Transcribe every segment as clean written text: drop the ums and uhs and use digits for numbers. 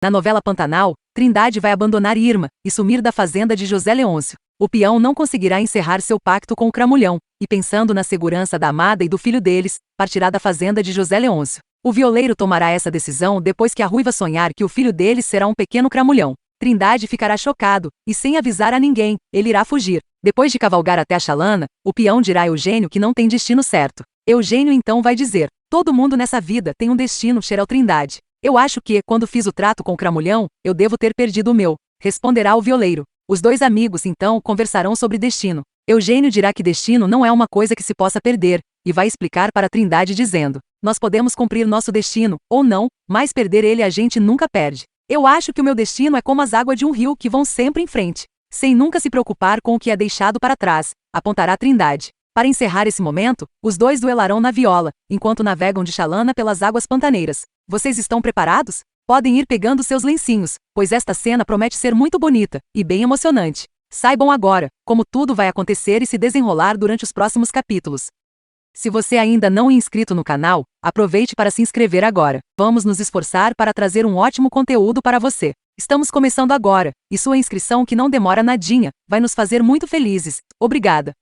Na novela Pantanal, Trindade vai abandonar Irma e sumir da fazenda de José Leôncio. O peão não conseguirá encerrar seu pacto com o Cramulhão, e pensando na segurança da amada e do filho deles, partirá da fazenda de José Leôncio. O violeiro tomará essa decisão depois que a ruiva sonhar que o filho deles será um pequeno Cramulhão. Trindade ficará chocado, e sem avisar a ninguém, ele irá fugir. Depois de cavalgar até a chalana, o peão dirá a Eugênio que não tem destino certo. Eugênio então vai dizer: todo mundo nessa vida tem um destino, Xerel Trindade. Eu acho que, quando fiz o trato com o Cramulhão, eu devo ter perdido o meu, responderá o violeiro. Os dois amigos então conversarão sobre destino. Eugênio dirá que destino não é uma coisa que se possa perder, e vai explicar para Trindade dizendo: nós podemos cumprir nosso destino, ou não, mas perder ele a gente nunca perde. Eu acho que o meu destino é como as águas de um rio que vão sempre em frente, sem nunca se preocupar com o que é deixado para trás, apontará Trindade. Para encerrar esse momento, os dois duelarão na viola, enquanto navegam de chalana pelas águas pantaneiras. Vocês estão preparados? Podem ir pegando seus lencinhos, pois esta cena promete ser muito bonita e bem emocionante. Saibam agora como tudo vai acontecer e se desenrolar durante os próximos capítulos. Se você ainda não é inscrito no canal, aproveite para se inscrever agora. Vamos nos esforçar para trazer um ótimo conteúdo para você. Estamos começando agora, e sua inscrição, que não demora nadinha, vai nos fazer muito felizes. Obrigada.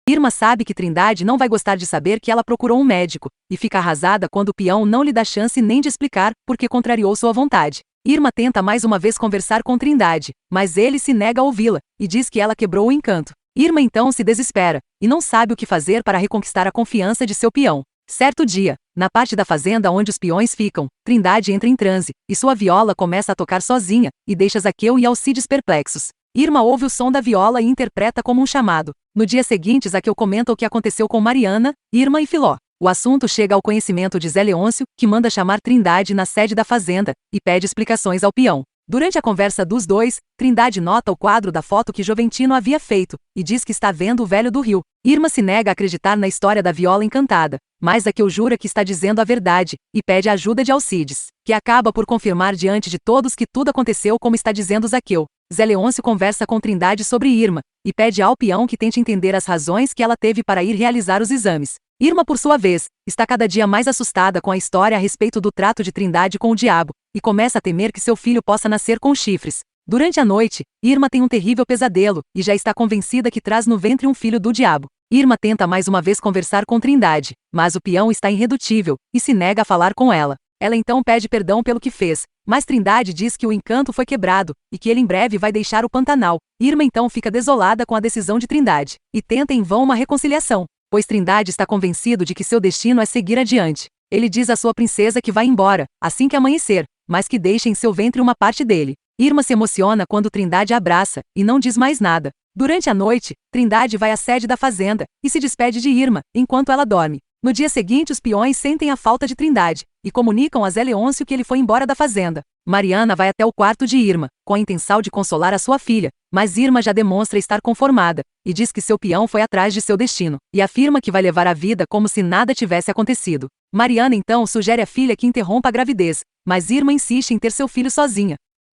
Irma sabe que Trindade não vai gostar de saber que ela procurou um médico, e fica arrasada quando o peão não lhe dá chance nem de explicar porque contrariou sua vontade. Irma tenta mais uma vez conversar com Trindade, mas ele se nega a ouvi-la, e diz que ela quebrou o encanto. Irma então se desespera, e não sabe o que fazer para reconquistar a confiança de seu peão. Certo dia, na parte da fazenda onde os peões ficam, Trindade entra em transe, e sua viola começa a tocar sozinha, e deixa Zaqueu e Alcides perplexos. Irma ouve o som da viola e interpreta como um chamado. No dia seguinte, Zaqueu comenta o que aconteceu com Mariana, Irma e Filó. O assunto chega ao conhecimento de Zé Leôncio, que manda chamar Trindade na sede da fazenda, e pede explicações ao peão. Durante a conversa dos dois, Trindade nota o quadro da foto que Joventino havia feito, e diz que está vendo o velho do rio. Irma se nega a acreditar na história da viola encantada, mas Zaqueu jura que está dizendo a verdade, e pede a ajuda de Alcides, que acaba por confirmar diante de todos que tudo aconteceu como está dizendo Zaqueu. Zé Leôncio conversa com Trindade sobre Irma, e pede ao peão que tente entender as razões que ela teve para ir realizar os exames. Irma, por sua vez, está cada dia mais assustada com a história a respeito do trato de Trindade com o diabo, e começa a temer que seu filho possa nascer com chifres. Durante a noite, Irma tem um terrível pesadelo, e já está convencida que traz no ventre um filho do diabo. Irma tenta mais uma vez conversar com Trindade, mas o peão está irredutível, e se nega a falar com ela. Ela então pede perdão pelo que fez, mas Trindade diz que o encanto foi quebrado, e que ele em breve vai deixar o Pantanal. Irma então fica desolada com a decisão de Trindade, e tenta em vão uma reconciliação, pois Trindade está convencido de que seu destino é seguir adiante. Ele diz à sua princesa que vai embora, assim que amanhecer, mas que deixa em seu ventre uma parte dele. Irma se emociona quando Trindade a abraça, e não diz mais nada. Durante a noite, Trindade vai à sede da fazenda, e se despede de Irma, enquanto ela dorme. No dia seguinte, os peões sentem a falta de Trindade, e comunicam a Zé Leôncio que ele foi embora da fazenda. Mariana vai até o quarto de Irma, com a intenção de consolar a sua filha, mas Irma já demonstra estar conformada, e diz que seu peão foi atrás de seu destino, e afirma que vai levar a vida como se nada tivesse acontecido. Mariana então sugere à filha que interrompa a gravidez, mas Irma insiste em ter seu filho sozinha.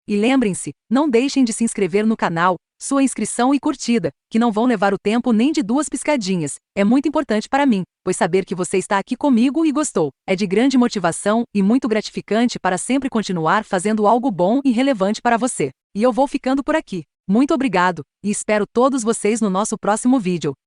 E lembrem-se, não deixem de se inscrever no canal, sua inscrição e curtida, que não vão levar o tempo nem de 2 piscadinhas. É muito importante para mim, pois saber que você está aqui comigo e gostou é de grande motivação e muito gratificante para sempre continuar fazendo algo bom e relevante para você. E eu vou ficando por aqui. Muito obrigado, e espero todos vocês no nosso próximo vídeo.